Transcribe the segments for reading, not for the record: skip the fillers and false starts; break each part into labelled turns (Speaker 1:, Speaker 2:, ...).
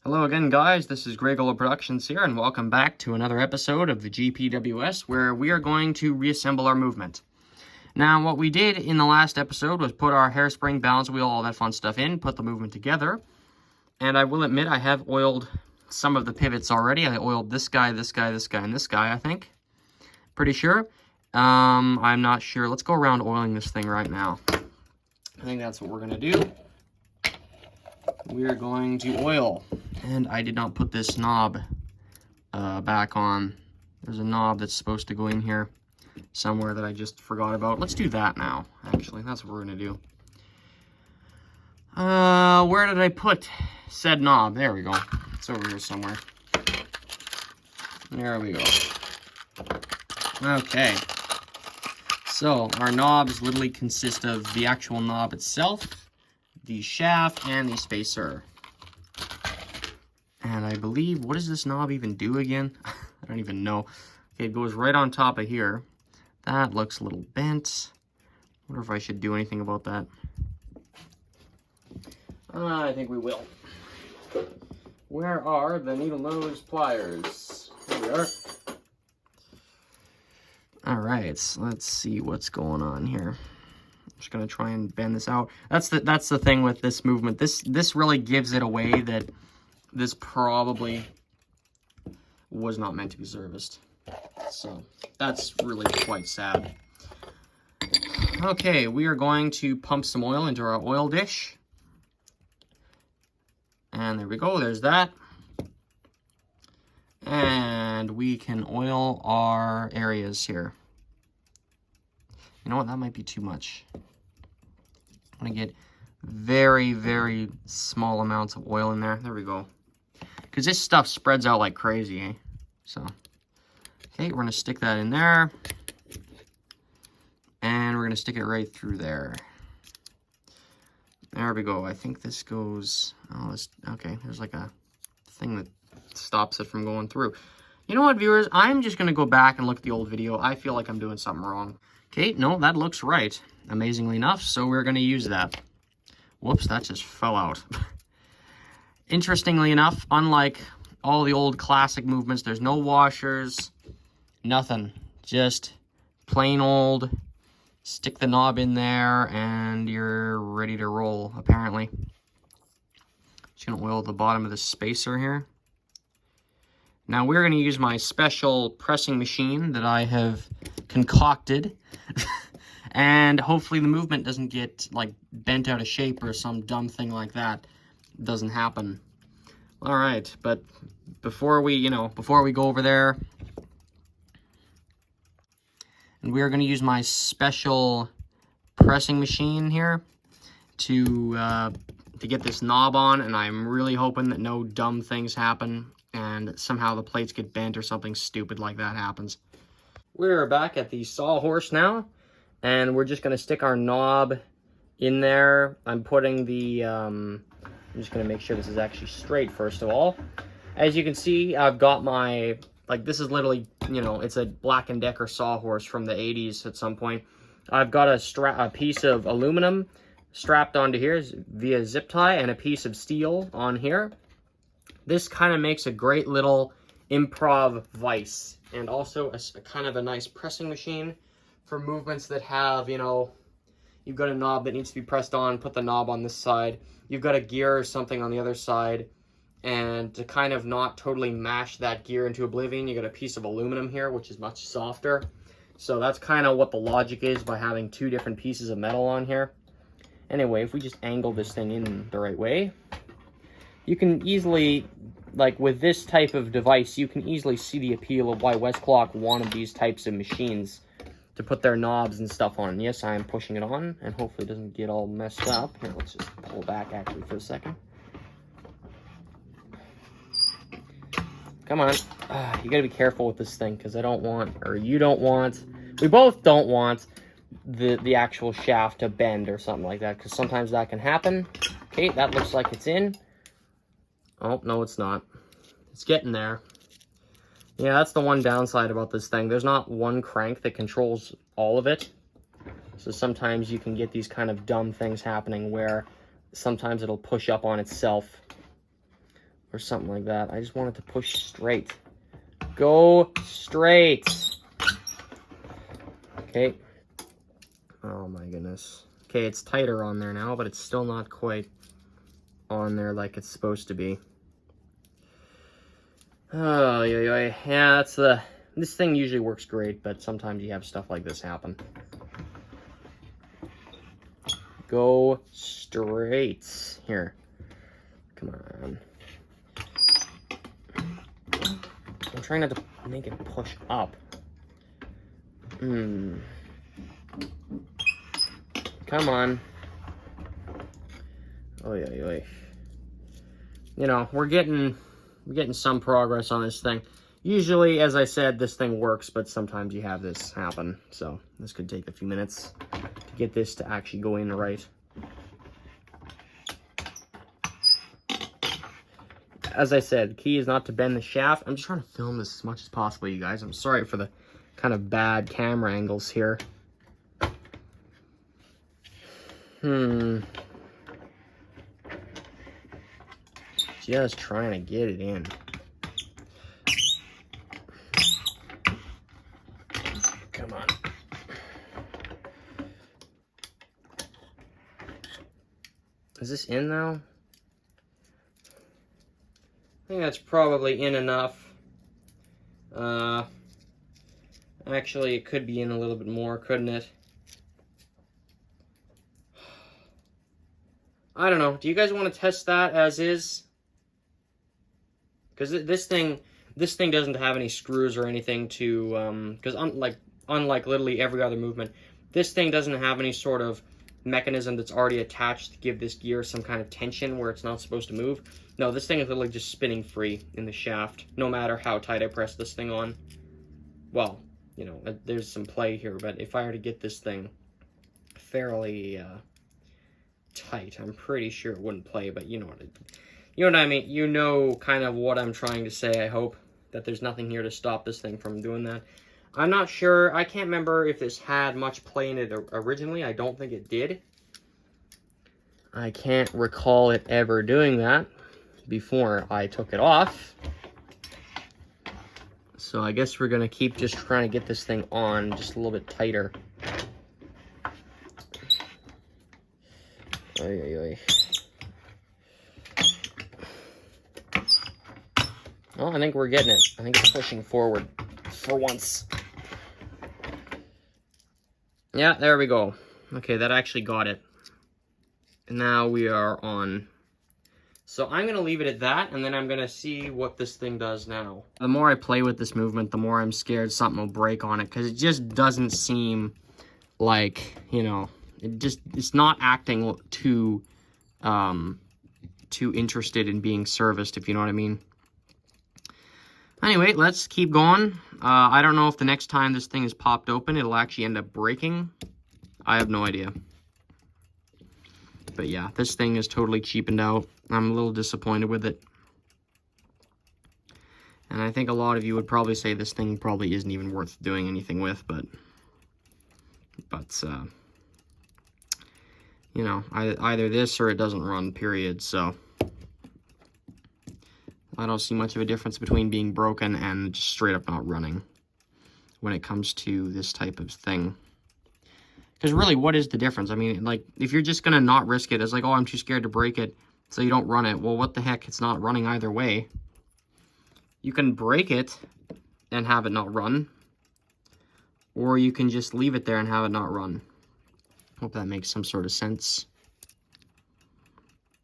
Speaker 1: Hello again, guys. This is Gregola Productions here, and welcome back to another episode of the GPWS, where we are going to reassemble our movement. Now, what we did in the last episode was put our hairspring, balance wheel, all that fun stuff in, put the movement together, and I will admit I have oiled some of the pivots already. I oiled this guy, this guy, this guy, and this guy, I think. Pretty sure. I'm not sure. Let's go around oiling this thing right now. I think that's what we're going to do. We are going to oil. And I did not put this knob back on. There's a knob that's supposed to go in here somewhere that I just forgot about. Let's do that now, actually. That's what we're going to do. Where did I put said knob? There we go. It's over here somewhere. There we go. Okay. So, our knobs literally consist of the actual knob itself, the shaft, and the spacer. And I believe, what does this knob even do again? I don't even know. Okay, it goes right on top of here. That looks a little bent. Wonder if I should do anything about that. I think we will. Where are the needle nose pliers? Here we are. Alright, let's see what's going on here. I'm just gonna try and bend this out. That's the thing with this movement. This really gives it away that this probably was not meant to be serviced. So that's really quite sad. Okay, we are going to pump some oil into our oil dish. And there we go, there's that. And we can oil our areas here. You know what, that might be too much. I'm gonna get very, very small amounts of oil in there. There we go. Because this stuff spreads out like crazy, eh? So, okay, we're going to stick that in there. And we're going to stick it right through there. There we go. I think this goes... Oh, this, okay, there's like a thing that stops it from going through. You know what, viewers? I'm just going to go back and look at the old video. I feel like I'm doing something wrong. Okay, no, that looks right. Amazingly enough, so we're going to use that. Whoops, that just fell out. Interestingly enough, unlike all the old classic movements, there's no washers, nothing. Just plain old, stick the knob in there, and you're ready to roll, apparently. Just gonna oil the bottom of the spacer here. Now we're gonna use my special pressing machine that I have concocted. And hopefully the movement doesn't get, like, bent out of shape or some dumb thing like that. Doesn't happen. All right, but before we go over there, and we are going to use my special pressing machine here to get this knob on, and I'm really hoping that no dumb things happen and somehow the plates get bent or something stupid like that happens. We're back at the sawhorse now, and we're just going to stick our knob in there. I'm putting the I'm just going to make sure this is actually straight, first of all. As you can see, I've got my, like, this is literally, you know, it's a Black & Decker sawhorse from the 80s at some point. I've got a piece of aluminum strapped onto here via zip tie and a piece of steel on here. This kind of makes a great little improv vise, and also a kind of a nice pressing machine for movements that have, you know, you've got a knob that needs to be pressed on, put the knob on this side. You've got a gear or something on the other side. And to kind of not totally mash that gear into oblivion, you got a piece of aluminum here, which is much softer. So that's kind of what the logic is by having two different pieces of metal on here. Anyway, if we just angle this thing in the right way, you can easily, like with this type of device, you can easily see the appeal of why Westclox wanted these types of machines to put their knobs and stuff on. And yes, I am pushing it on, and hopefully it doesn't get all messed up. Here, let's just pull back actually for a second. Come on. You gotta be careful with this thing, because I don't want, or you don't want, we both don't want the actual shaft to bend or something like that, because sometimes that can happen. Okay, that looks like it's in. Oh, no, it's not. It's getting there. Yeah, that's the one downside about this thing. There's not one crank that controls all of it. So sometimes you can get these kind of dumb things happening where sometimes it'll push up on itself. or something like that. I just want it to push straight. Go straight. Okay. Oh my goodness. Okay, it's tighter on there now, but it's still not quite on there like it's supposed to be. Oh, yeah, that's the... This thing usually works great, but sometimes you have stuff like this happen. Go straight. Here. Come on. I'm trying not to make it push up. Come on. Oh, yeah. You know, we're getting some progress on this thing. Usually, as I said, this thing works, but sometimes you have this happen. So this could take a few minutes to get this to actually go in right. As I said, the key is not to bend the shaft. I'm just trying to film this as much as possible, you guys. I'm sorry for the kind of bad camera angles here. Just trying to get it in. Come on. Is this in now? I think that's probably in enough. Actually, it could be in a little bit more, couldn't it? I don't know. Do you guys want to test that as is? Because this thing doesn't have any screws or anything to, because unlike literally every other movement, this thing doesn't have any sort of mechanism that's already attached to give this gear some kind of tension where it's not supposed to move. No, this thing is literally just spinning free in the shaft, no matter how tight I press this thing on. Well, you know, there's some play here, but if I were to get this thing fairly tight, I'm pretty sure it wouldn't play, but you know what I mean. You know kind of what I'm trying to say, I hope. That there's nothing here to stop this thing from doing that. I'm not sure. I can't remember if this had much play in it originally. I don't think it did. I can't recall it ever doing that before I took it off. So I guess we're going to keep just trying to get this thing on just a little bit tighter. Well, I think we're getting it. I think it's pushing forward for once. Yeah, there we go. Okay, that actually got it. And now we are on. So I'm going to leave it at that, and then I'm going to see what this thing does now. The more I play with this movement, the more I'm scared something will break on it, because it just doesn't seem like, you know, it's not acting too interested in being serviced, if you know what I mean. Anyway, let's keep going. I don't know if the next time this thing is popped open, it'll actually end up breaking. I have no idea. But yeah, this thing is totally cheapened out. I'm a little disappointed with it. And I think a lot of you would probably say this thing probably isn't even worth doing anything with, but you know, either this or it doesn't run, period, so I don't see much of a difference between being broken and just straight up not running when it comes to this type of thing. Because really, what is the difference? I mean, like, if you're just going to not risk it, it's like, oh, I'm too scared to break it, so you don't run it. Well, what the heck? It's not running either way. You can break it and have it not run, or you can just leave it there and have it not run. Hope that makes some sort of sense.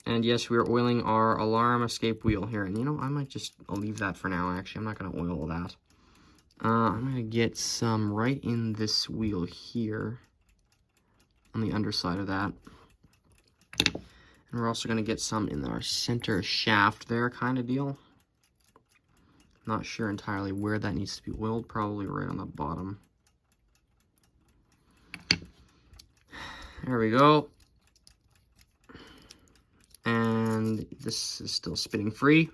Speaker 1: And yes, we are oiling our alarm escape wheel here. And you know, I'll leave that for now, actually. I'm not going to oil that. I'm going to get some right in this wheel here, on the underside of that. And we're also going to get some in our center shaft there, kind of deal. Not sure entirely where that needs to be oiled, probably right on the bottom. There we go. And this is still spinning free.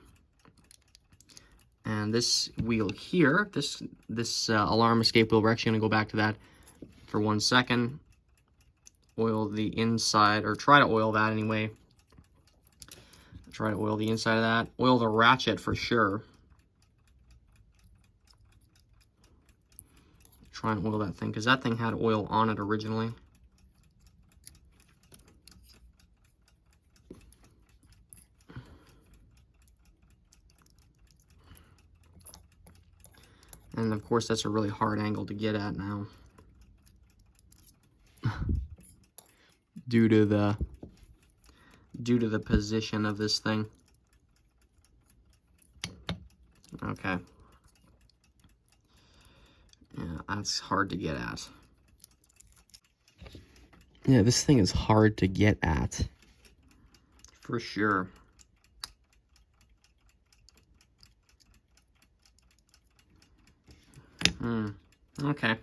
Speaker 1: And this wheel here, this alarm escape wheel, we're actually going to go back to that for 1 second. Oil the inside, or try to oil that anyway. Try to oil the inside of that. Oil the ratchet for sure. Try and oil that thing, because that thing had oil on it originally. And of course, that's a really hard angle to get at now. due to the position of this thing. Okay. Yeah, that's hard to get at. Yeah, this thing is hard to get at. For sure. Okay.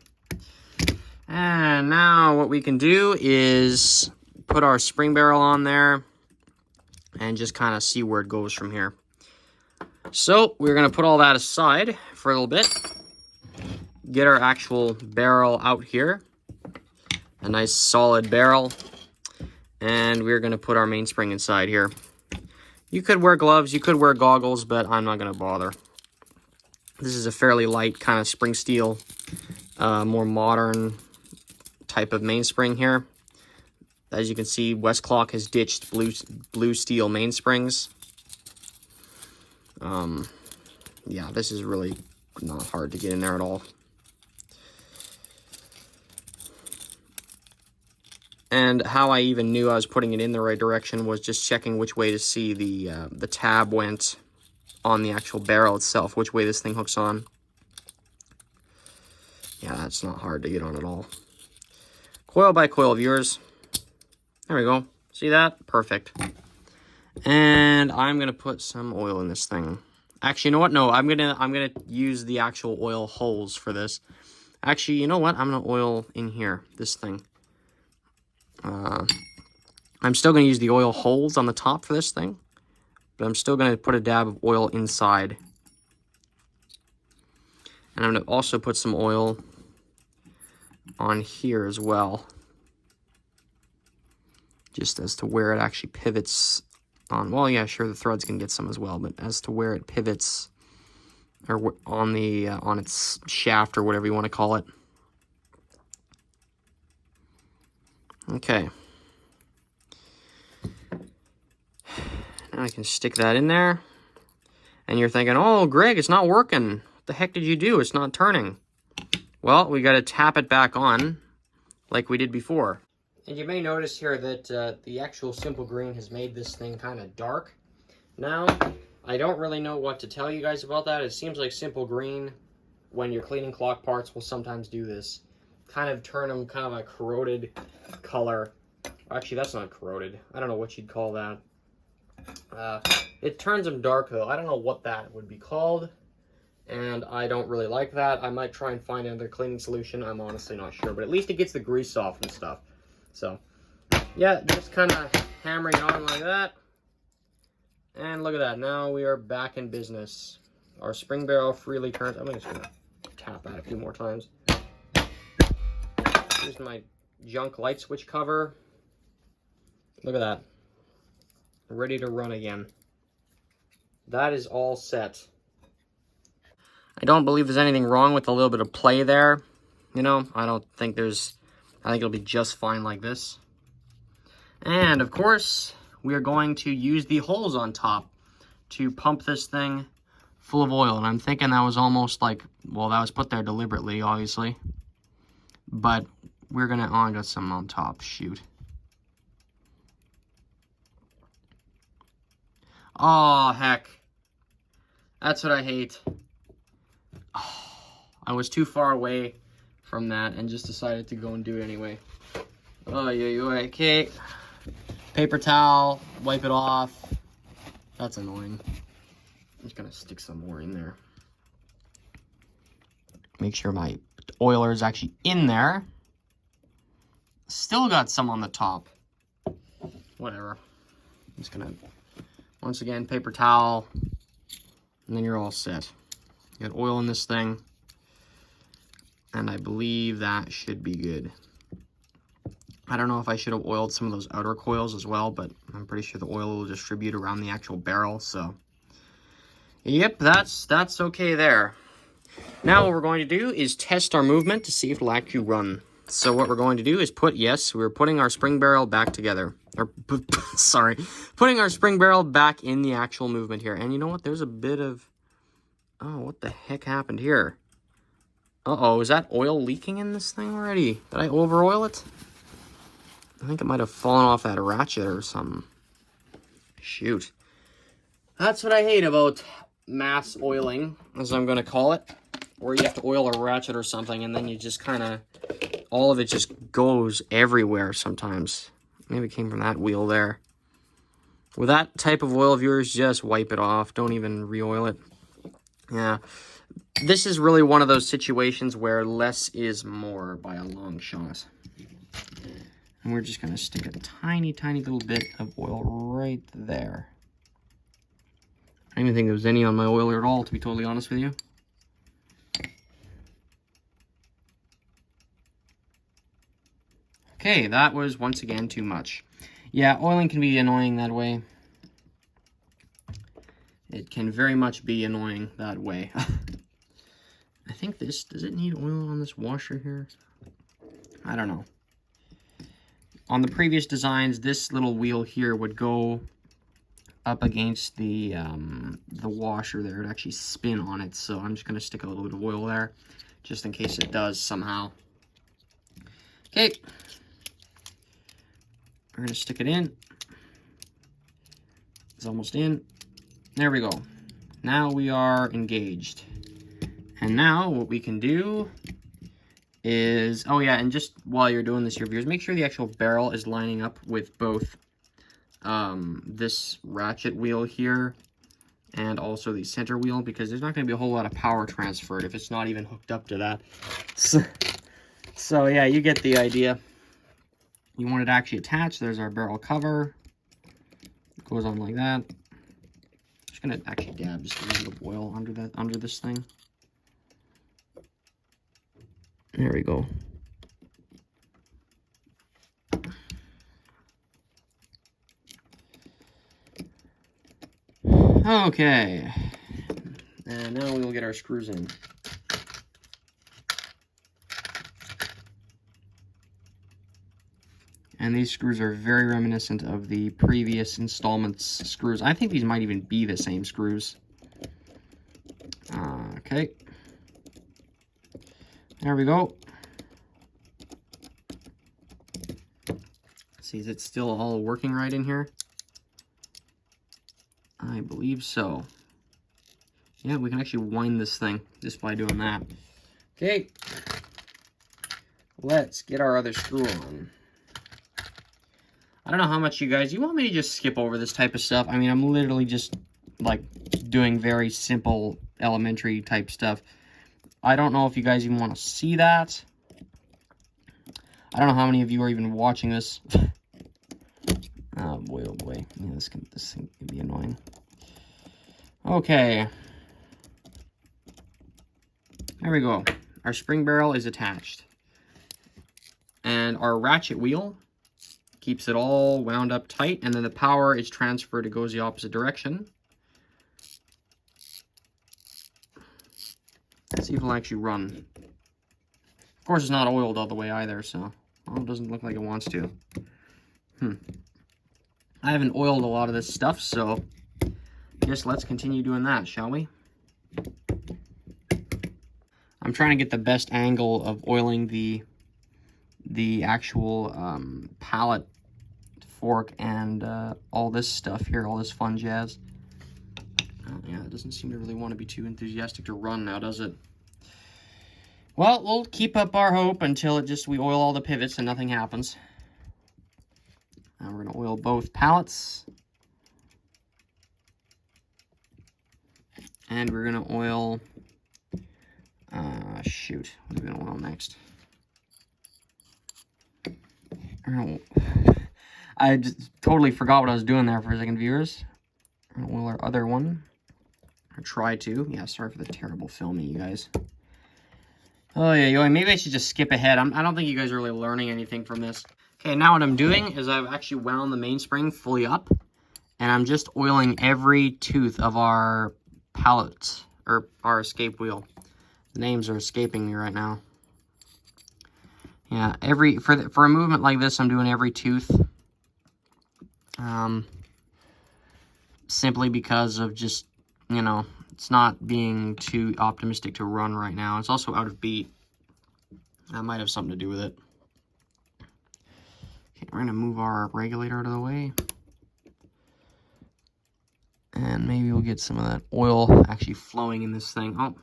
Speaker 1: And now what we can do is put our spring barrel on there and just kind of see where it goes from here. So we're going to put all that aside for a little bit. Get our actual barrel out here. A nice solid barrel. And we're going to put our mainspring inside here. You could wear gloves, you could wear goggles, but I'm not going to bother. This is a fairly light kind of spring steel, more modern type of mainspring here. As you can see, Westclox has ditched blue steel mainsprings. Yeah, this is really not hard to get in there at all. And how I even knew I was putting it in the right direction was just checking which way to see the tab went on the actual barrel itself, which way this thing hooks on. Yeah, that's not hard to get on at all. Coil by coil, viewers. There we go. See that? Perfect. And I'm gonna put some oil in this thing. Actually, you know what? No, I'm gonna use the actual oil holes for this. Actually, you know what? I'm gonna oil in here, this thing. I'm still gonna use the oil holes on the top for this thing, but I'm still gonna put a dab of oil inside. And I'm gonna also put some oil on here as well, just as to where it actually pivots on. Well, yeah, sure, the threads can get some as well, but as to where it pivots, or on the on its shaft, or whatever you want to call it. Okay. Now I can stick that in there. And you're thinking, oh, Greg, it's not working. What the heck did you do? It's not turning. Well, we got to tap it back on like we did before. And you may notice here that the actual Simple Green has made this thing kind of dark. Now, I don't really know what to tell you guys about that. It seems like Simple Green, when you're cleaning clock parts, will sometimes do this. Kind of turn them kind of a corroded color. Actually, that's not corroded. I don't know what you'd call that. It turns them dark, though. I don't know what that would be called. And I don't really like that. I might try and find another cleaning solution. I'm honestly not sure. But at least it gets the grease off and stuff. So, yeah, just kind of hammering it on like that. And look at that. Now we are back in business. Our spring barrel freely turns. I'm just going to tap that a few more times. Here's my junk light switch cover. Look at that. Ready to run again. That is all set. I don't believe there's anything wrong with a little bit of play there. You know, I think it'll be just fine like this. And of course, we are going to use the holes on top to pump this thing full of oil. And I'm thinking that was almost like, well, that was put there deliberately, obviously. But we're gonna, oh, I got some on top, shoot. Oh, heck. That's what I hate. Oh, I was too far away from that and just decided to go and do it anyway. Oh, yeah, okay. Paper towel, wipe it off. That's annoying. I'm just gonna stick some more in there. Make sure my oiler is actually in there. Still got some on the top. Whatever. I'm just gonna, once again, paper towel, and then you're all set. You got oil in this thing, and I believe that should be good. I don't know if I should have oiled some of those outer coils as well, but I'm pretty sure the oil will distribute around the actual barrel, so. Yep, that's okay there. Now what we're going to do is test our movement to see if it'll actually run. So what we're going to do is we're putting our spring barrel back together. Or, sorry, putting our spring barrel back in the actual movement here. And you know what? There's a bit of, oh, what the heck happened here? Uh-oh, is that oil leaking in this thing already? Did I over-oil it? I think it might have fallen off that ratchet or something. Shoot. That's what I hate about mass oiling, as I'm going to call it. Where you have to oil a ratchet or something, and then you just kind of, all of it just goes everywhere sometimes. Maybe it came from that wheel there. With that type of oil, viewers, just wipe it off. Don't even re-oil it. Yeah. This is really one of those situations where less is more by a long shot. And we're just going to stick a tiny, tiny little bit of oil right there. I don't even think there was any on my oiler at all, to be totally honest with you. Okay, that was once again too much. Yeah, oiling can be annoying that way. It can very much be annoying that way. I think this, does it need oil on this washer here? I don't know. On the previous designs, this little wheel here would go up against the washer there. It'd actually spin on it, so I'm just going to stick a little bit of oil there, just in case it does somehow. Okay. We're going to stick it in. It's almost in. There we go. Now we are engaged. And now what we can do is, oh yeah, and just while you're doing this, your viewers, make sure the actual barrel is lining up with both this ratchet wheel here and also the center wheel, because there's not going to be a whole lot of power transferred if it's not even hooked up to that. So yeah, you get the idea. You want it to actually attach. There's our barrel cover. It goes on like that. Just gonna actually dab just a little bit of oil under this thing. There we go. Okay. And now we will get our screws in. And these screws are very reminiscent of the previous installments screws. I think these might even be the same screws. Okay. There we go. See, is it still all working right in here? I believe so. Yeah, we can actually wind this thing just by doing that. Okay. Let's get our other screw on. I don't know how much you want me to just skip over this type of stuff. I mean, I'm literally just, like, doing very simple, elementary type stuff. I don't know if you guys even want to see that. I don't know how many of you are even watching this. Oh boy, oh boy. Yeah, this thing can be annoying. Okay. There we go. Our spring barrel is attached. And our ratchet wheel keeps it all wound up tight, and then the power is transferred. It goes the opposite direction. Let's see if it'll actually run. Of course, it's not oiled all the way either, so well, it doesn't look like it wants to. I haven't oiled a lot of this stuff, so I guess let's continue doing that, shall we? I'm trying to get the best angle of oiling the actual pallet fork and all this stuff here, all this fun jazz. Oh, yeah, it doesn't seem to really want to be too enthusiastic to run now, does it? Well, we'll keep up our hope until we oil all the pivots and nothing happens. Now we're going to oil both pallets. And we're going to oil, shoot, what are we going to oil next? I just totally forgot what I was doing there for a second, viewers. We're going to oil our other one. Or try to. Yeah, sorry for the terrible filming, you guys. Oh, yeah, maybe I should just skip ahead. I don't think you guys are really learning anything from this. Okay, now what I'm doing is I've actually wound the mainspring fully up, and I'm just oiling every tooth of our pallet, or our escape wheel. The names are escaping me right now. Yeah, for a movement like this, I'm doing every tooth. Simply because of just, you know, it's not being too optimistic to run right now. It's also out of beat. That might have something to do with it. Okay, we're gonna move our regulator out of the way. And maybe we'll get some of that oil actually flowing in this thing. Oh,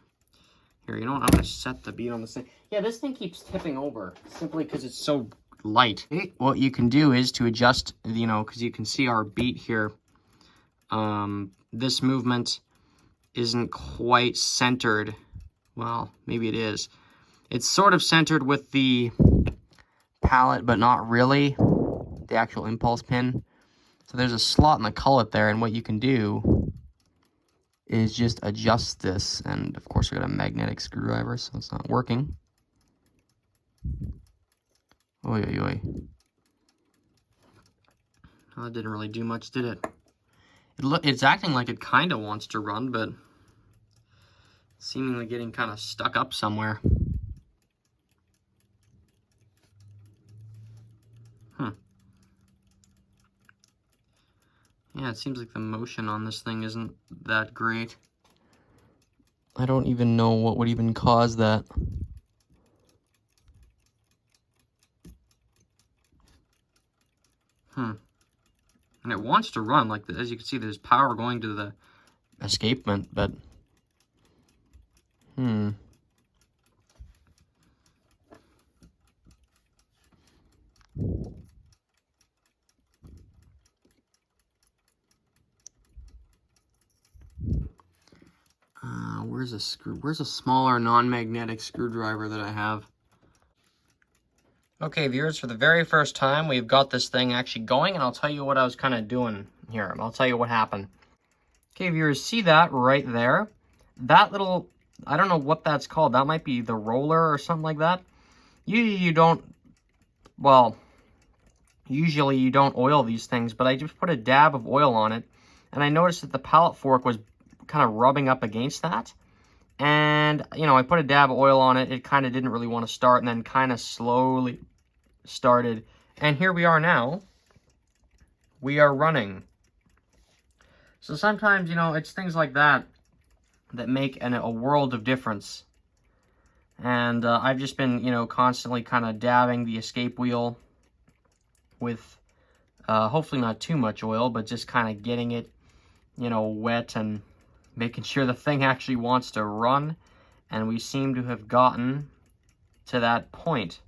Speaker 1: here, you know what? I'm gonna set the beat on this thing. Yeah, this thing keeps tipping over simply because it's so light. Okay, what you can do is to adjust, you know, because you can see our beat here. This movement isn't quite centered. Well, maybe it is. It's sort of centered with the pallet, but not really the actual impulse pin. So there's a slot in the cullet there, and what you can do is just adjust this. And of course, I got a magnetic screwdriver, so it's not working. Oy, oy, oy. Well, that didn't really do much, did it? It's acting like it kind of wants to run, but seemingly getting kind of stuck up somewhere. Yeah, it seems like the motion on this thing isn't that great. I don't even know what would even cause that. And it wants to run, like, as you can see, there's power going to the escapement, but... Where's a smaller non-magnetic screwdriver that I have? Okay, viewers, for the very first time, we've got this thing actually going, and I'll tell you what I was kind of doing here. I'll tell you what happened. Okay, viewers, see that right there? That little, I don't know what that's called. That might be the roller or something like that. Usually you don't oil these things, but I just put a dab of oil on it, and I noticed that the pallet fork was kind of rubbing up against that. And, you know, I put a dab of oil on it. It kind of didn't really want to start, and then kind of slowly started. And here we are now. We are running. So sometimes, you know, it's things like that that make a world of difference. And I've just been, you know, constantly kind of dabbing the escape wheel with hopefully not too much oil, but just kind of getting it, you know, wet and making sure the thing actually wants to run, and we seem to have gotten to that point.